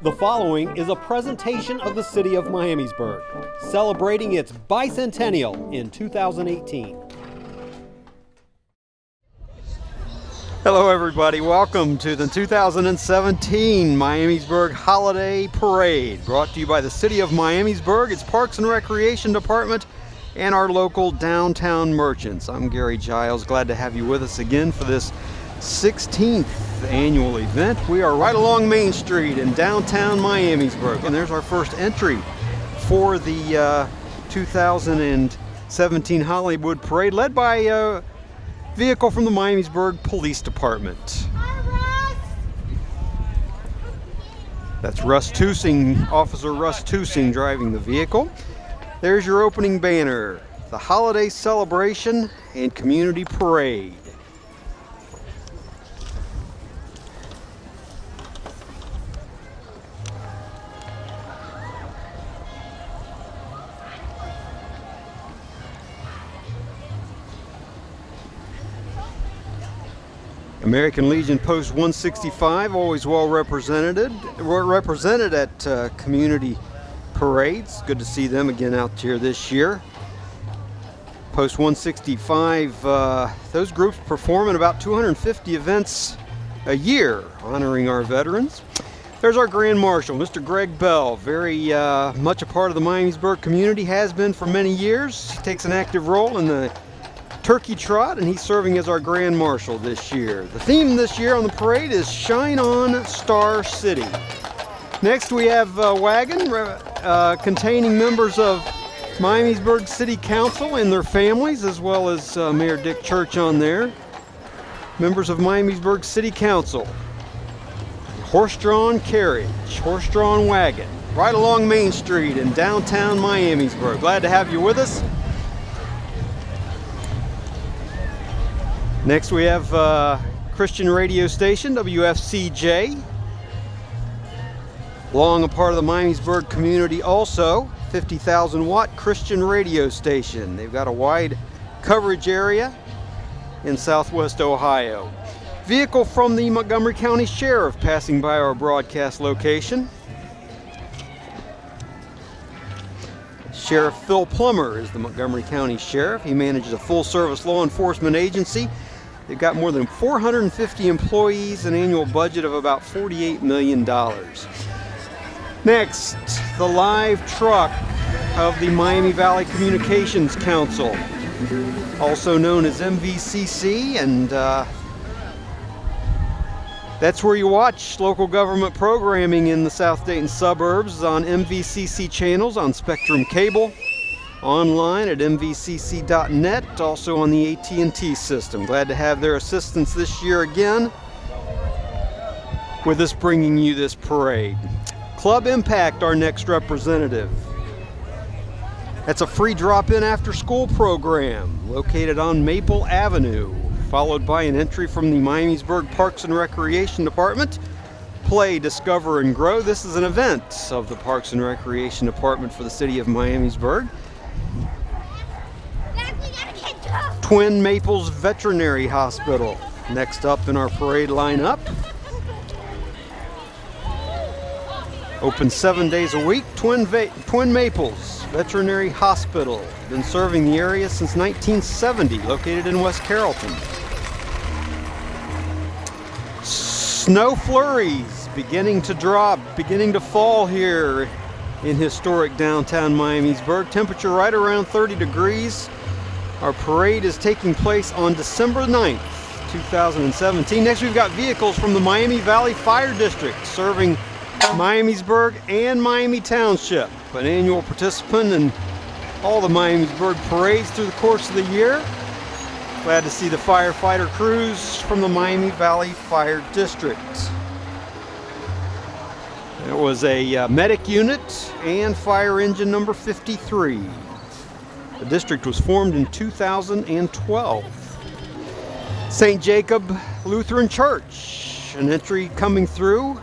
The following is a presentation of the City of Miamisburg, celebrating its bicentennial in 2018. Hello everybody, welcome to the 2017 Miamisburg Holiday Parade, brought to you by the City of Miamisburg, its Parks and Recreation Department, and our local downtown merchants. I'm Gary Giles, glad to have you with us again for this 16th annual event. We are right along Main Street in downtown Miamisburg, and there's our first entry for the 2017 Hollywood Parade, led by a vehicle from the Miamisburg Police Department. That's Russ Tusing, Officer Russ Tusing, driving the vehicle. There's your opening banner, the Holiday Celebration and Community Parade. American Legion Post 165, always well represented at community parades. Good to see them again out here this year. Post 165, those groups perform in about 250 events a year, honoring our veterans. There's our Grand Marshal, Mr. Greg Bell, very much a part of the Miamisburg community, has been for many years. He takes an active role in the Turkey Trot, and he's serving as our Grand Marshal this year. The theme this year on the parade is Shine On Star City. Next we have a wagon containing members of Miamisburg City Council and their families, as well as Mayor Dick Church on there. Members of Miamisburg City Council. Horse-drawn carriage, horse-drawn wagon, right along Main Street in downtown Miamisburg. Glad to have you with us. Next we have Christian radio station, WFCJ. Long a part of the Miamisburg community also, 50,000 watt Christian radio station. They've got a wide coverage area in Southwest Ohio. Vehicle from the Montgomery County Sheriff passing by our broadcast location. Sheriff Phil Plummer is the Montgomery County Sheriff. He manages a full-service law enforcement agency. They've got more than 450 employees, an annual budget of about $48 million. Next, the live truck of the Miami Valley Communications Council, also known as MVCC, and that's where you watch local government programming in the South Dayton suburbs on MVCC channels on Spectrum Cable, online at mvcc.net, also on the AT&T system. Glad to have their assistance this year again with us bringing you this parade. Club Impact, our next representative. That's a free drop-in after-school program located on Maple Avenue, followed by an entry from the Miamisburg Parks and Recreation Department. Play, Discover, and Grow. This is an event of the Parks and Recreation Department for the City of Miamisburg. Twin Maples Veterinary Hospital, next up in our parade lineup. Open 7 days a week, Twin Maples Veterinary Hospital. Been serving the area since 1970, located in West Carrollton. Snow flurries beginning to drop, beginning to fall here in historic downtown Miamisburg. Temperature right around 30 degrees. Our parade is taking place on December 9th, 2017. Next we've got vehicles from the Miami Valley Fire District serving Miamisburg and Miami Township. An annual participant in all the Miamisburg parades through the course of the year. Glad to see the firefighter crews from the Miami Valley Fire District. There was a medic unit and fire engine number 53. The district was formed in 2012. St. Jacob Lutheran Church, an entry coming through.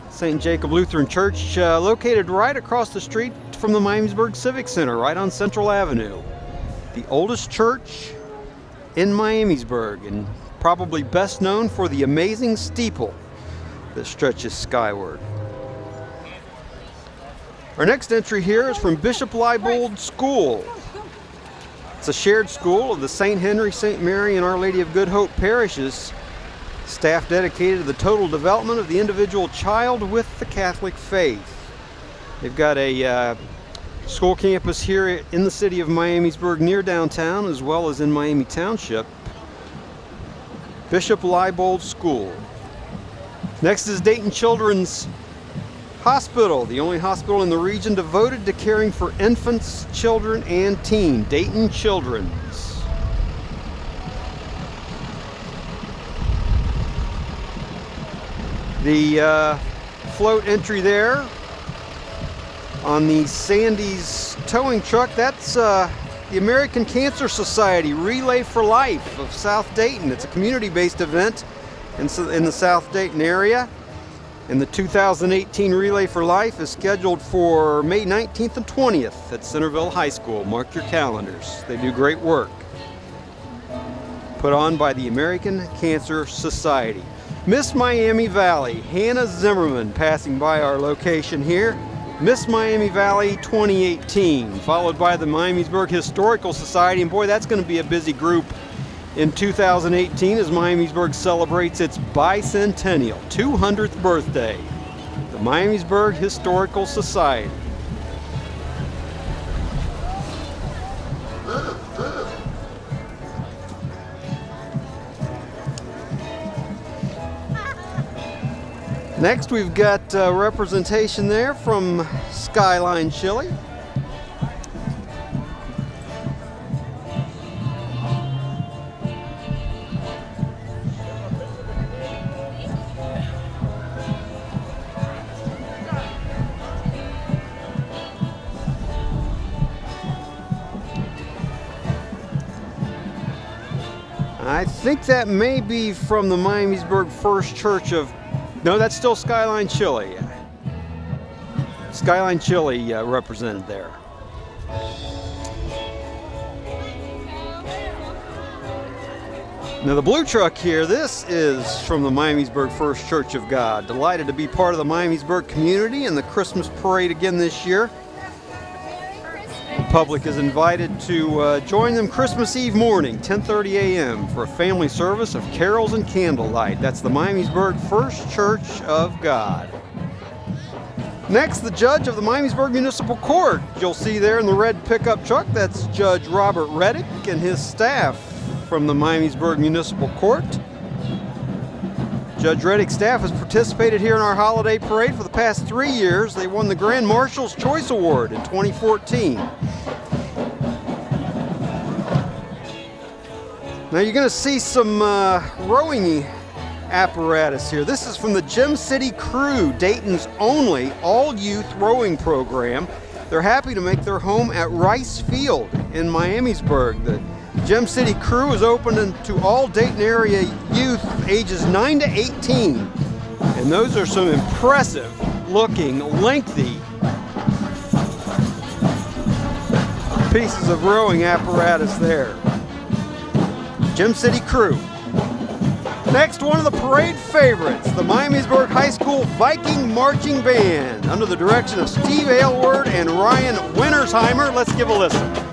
St. Jacob Lutheran Church, located right across the street from the Miamisburg Civic Center, right on Central Avenue. The oldest church in Miamisburg, and probably best known for the amazing steeple that stretches skyward. Our next entry here is from Bishop Leibold School. It's a shared school of the St. Henry, St. Mary, and Our Lady of Good Hope parishes. Staff dedicated to the total development of the individual child with the Catholic faith. They've got a school campus here in the city of Miamisburg near downtown, as well as in Miami Township. Bishop Leibold School. Next is Dayton Children's Hospital, the only hospital in the region devoted to caring for infants, children, and teen. Dayton Children's. The float entry there on the Sandy's towing truck, that's the American Cancer Society Relay for Life of South Dayton. It's a community-based event in the South Dayton area. And the 2018 Relay for Life is scheduled for May 19th and 20th at Centerville High School. Mark your calendars. They do great work. Put on by the American Cancer Society. Miss Miami Valley, Hannah Zimmerman passing by our location here. Miss Miami Valley 2018, followed by the Miamisburg Historical Society. And boy, that's going to be a busy group in 2018 as Miamisburg celebrates its bicentennial 200th birthday. The Miamisburg Historical Society. Next, we've got representation there from Skyline Chili. I think that may be from the Miamisburg First Church of... No, that's still Skyline Chili. Skyline Chili represented there. Now the blue truck here, this is from the Miamisburg First Church of God. Delighted to be part of the Miamisburg community and the Christmas parade again this year. The public is invited to join them Christmas Eve morning, 10:30 a.m. for a family service of carols and candlelight. That's the Miamisburg First Church of God. Next, the judge of the Miamisburg Municipal Court. You'll see there in the red pickup truck, that's Judge Robert Reddick and his staff from the Miamisburg Municipal Court. Judge Reddick's staff has participated here in our holiday parade for the past 3 years. They won the Grand Marshal's Choice Award in 2014. Now you're going to see some rowing apparatus here. This is from the Gem City Crew, Dayton's only all-youth rowing program. They're happy to make their home at Rice Field in Miamisburg. The Gem City Crew is open to all Dayton area youth ages 9 to 18. And those are some impressive looking, lengthy pieces of rowing apparatus there. Gem City Crew. Next, one of the parade favorites, the Miamisburg High School Viking Marching Band, under the direction of Steve Aylward and Ryan Wintersheimer. Let's give a listen.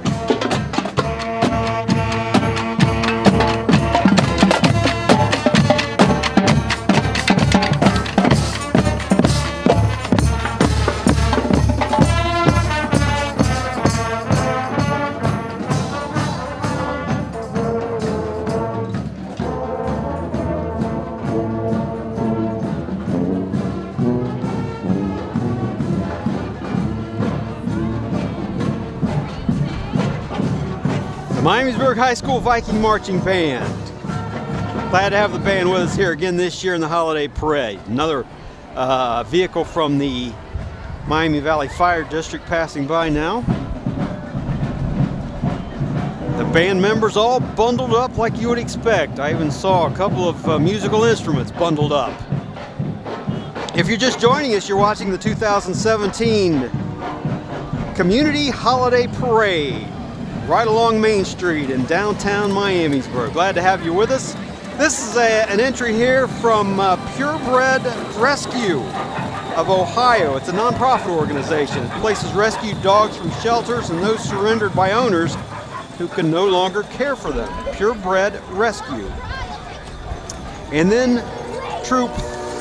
Miamisburg High School Viking Marching Band. Glad to have the band with us here again this year in the holiday parade. Another vehicle from the Miami Valley Fire District passing by now. The band members all bundled up like you would expect. I even saw a couple of musical instruments bundled up. If you're just joining us, you're watching the 2017 Community Holiday Parade right along Main Street in downtown Miamisburg. Glad to have you with us. This is an entry here from Purebred Rescue. of Ohio. It's a nonprofit organization. It places rescued dogs from shelters and those surrendered by owners who can no longer care for them. Purebred Rescue. And then Troop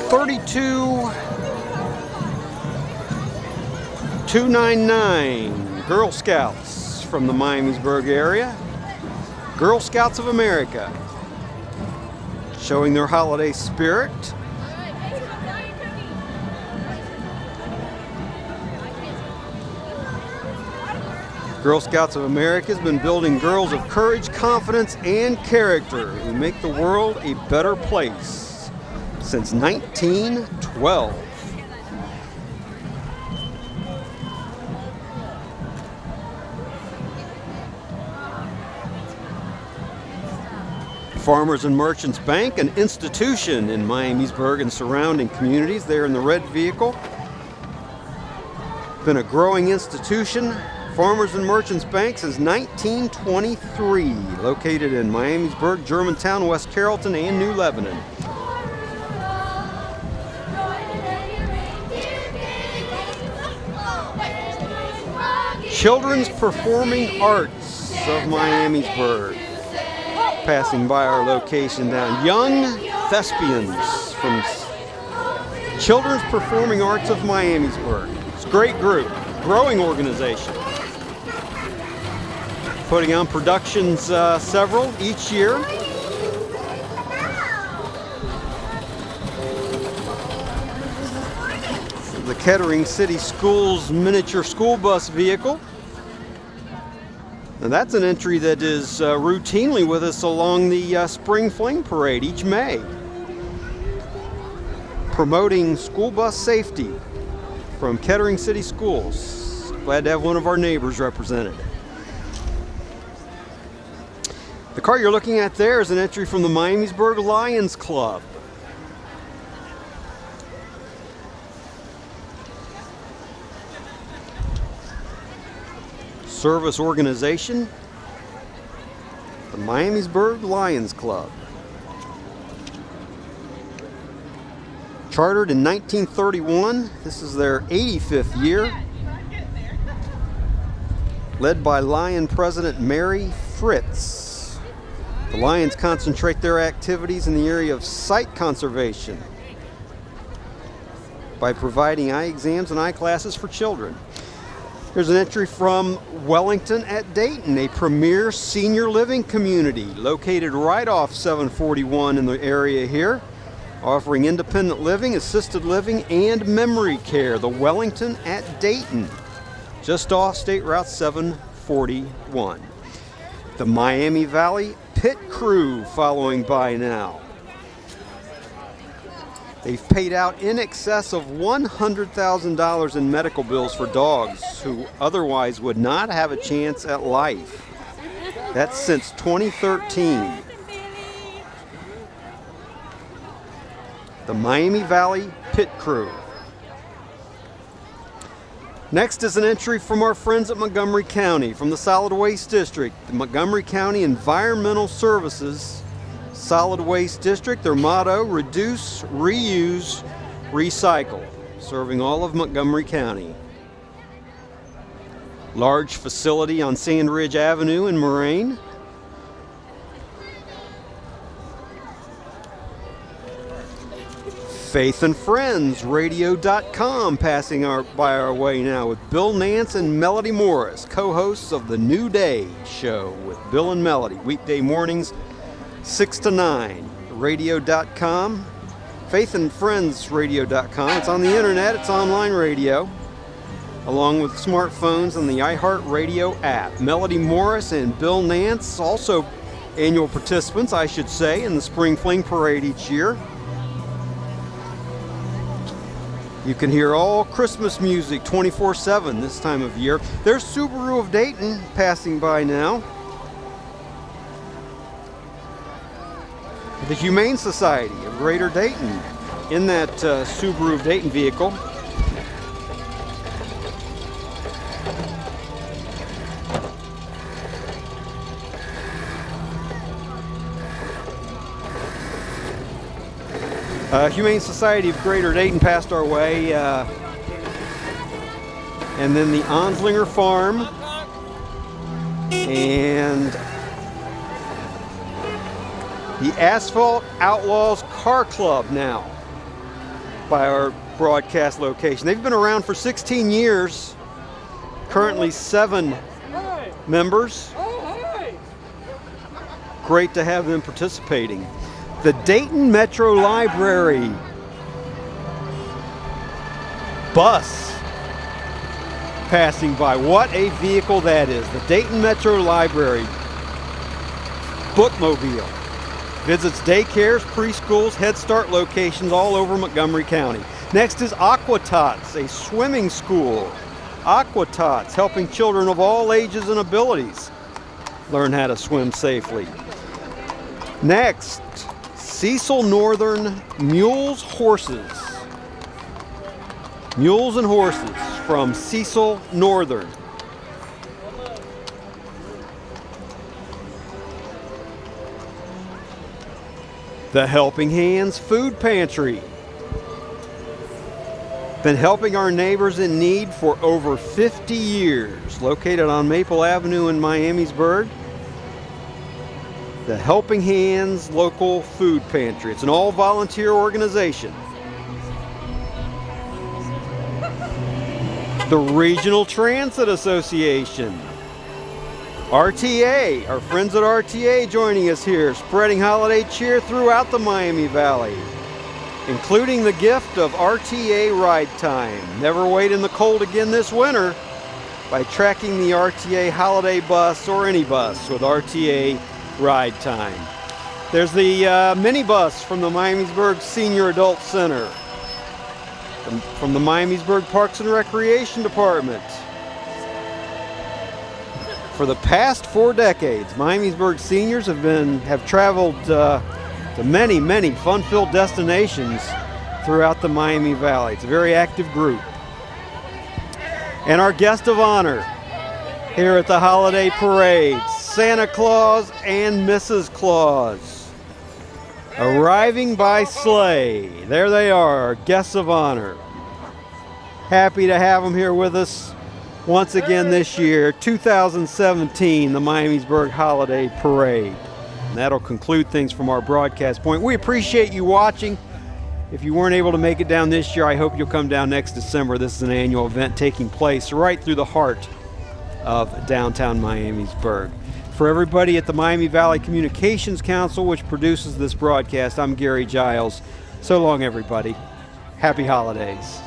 32299, Girl Scouts from the Miamisburg area. Girl Scouts of America, showing their holiday spirit. Girl Scouts of America has been building girls of courage, confidence, and character who make the world a better place since 1912. Farmers and Merchants Bank, an institution in Miamisburg and surrounding communities. There in the red vehicle. Been a growing institution. Farmers and Merchants Bank since 1923, located in Miamisburg, Germantown, West Carrollton, and New Lebanon. Children's Performing Arts of Miamisburg, passing by our location down. Young Thespians from Children's Performing Arts of Miamisburg. It's a great group, growing organization. Putting on productions, several each year. The Kettering City Schools miniature school bus vehicle. And that's an entry that is routinely with us along the Spring Fling Parade each May. Promoting school bus safety from Kettering City Schools. Glad to have one of our neighbors represented. The car you're looking at there is an entry from the Miamisburg Lions Club. Service organization, the Miamisburg Lions Club. Chartered in 1931, this is their 85th year. Led by Lion President Mary Fritz. The Lions concentrate their activities in the area of sight conservation by providing eye exams and eye classes for children. There's an entry from Wellington at Dayton, a premier senior living community located right off 741 in the area here, offering independent living, assisted living, and memory care. The Wellington at Dayton, just off State Route 741. The Miami Valley Pit Crew following by now. They've paid out in excess of $100,000 in medical bills for dogs who otherwise would not have a chance at life. That's since 2013. The Miami Valley Pit Crew. Next is an entry from our friends at Montgomery County, from the Solid Waste District. The Montgomery County Environmental Services Solid Waste District. Their motto, reduce, reuse, recycle, serving all of Montgomery County. Large facility on Sand Ridge Avenue in Moraine. Faith and Friends Radio.com passing by our way now with Bill Nance and Melody Morris, co-hosts of the New Day Show with Bill and Melody, weekday mornings 6 to 9. Radio.com, Faith and Friends Radio.com. It's on the internet, it's online radio, along with smartphones and the iHeartRadio app. Melody Morris and Bill Nance, also annual participants, I should say, in the Spring Fling Parade each year. You can hear all Christmas music 24/7 this time of year. There's Subaru of Dayton passing by now. The Humane Society of Greater Dayton in that Subaru of Dayton vehicle. Humane Society of Greater Dayton passed our way. And then the Onslinger Farm. And the Asphalt Outlaws Car Club now by our broadcast location. They've been around for 16 years. Currently 7 members. Great to have them participating. The Dayton Metro Library bus passing by. What a vehicle that is. The Dayton Metro Library bookmobile visits daycares, preschools, Head Start locations all over Montgomery County. Next is Aqua Tots, a swimming school. Aqua Tots, helping children of all ages and abilities learn how to swim safely. Next, Cecil Northern Mules Horses. Mules and Horses from Cecil Northern. The Helping Hands Food Pantry. Been helping our neighbors in need for over 50 years. Located on Maple Avenue in Miamisburg. The Helping Hands Local Food Pantry. It's an all-volunteer organization. The Regional Transit Association. RTA, our friends at RTA joining us here, spreading holiday cheer throughout the Miami Valley, including the gift of RTA Ride Time. Never wait in the cold again this winter by tracking the RTA holiday bus or any bus with RTA Ride Time. There's the minibus from the Miamisburg Senior Adult Center. From the Miamisburg Parks and Recreation Department. For the past 4 decades, Miamisburg seniors have traveled to many, many fun-filled destinations throughout the Miami Valley. It's a very active group. And our guest of honor here at the holiday parade, Santa Claus and Mrs. Claus. Arriving by sleigh. There they are, our guests of honor. Happy to have them here with us once again this year, 2017, the Miamisburg Holiday Parade. And that'll conclude things from our broadcast point. We appreciate you watching. If you weren't able to make it down this year, I hope you'll come down next December. This is an annual event taking place right through the heart of downtown Miamisburg. For everybody at the Miami Valley Communications Council, which produces this broadcast, I'm Gary Giles. So long, everybody. Happy holidays.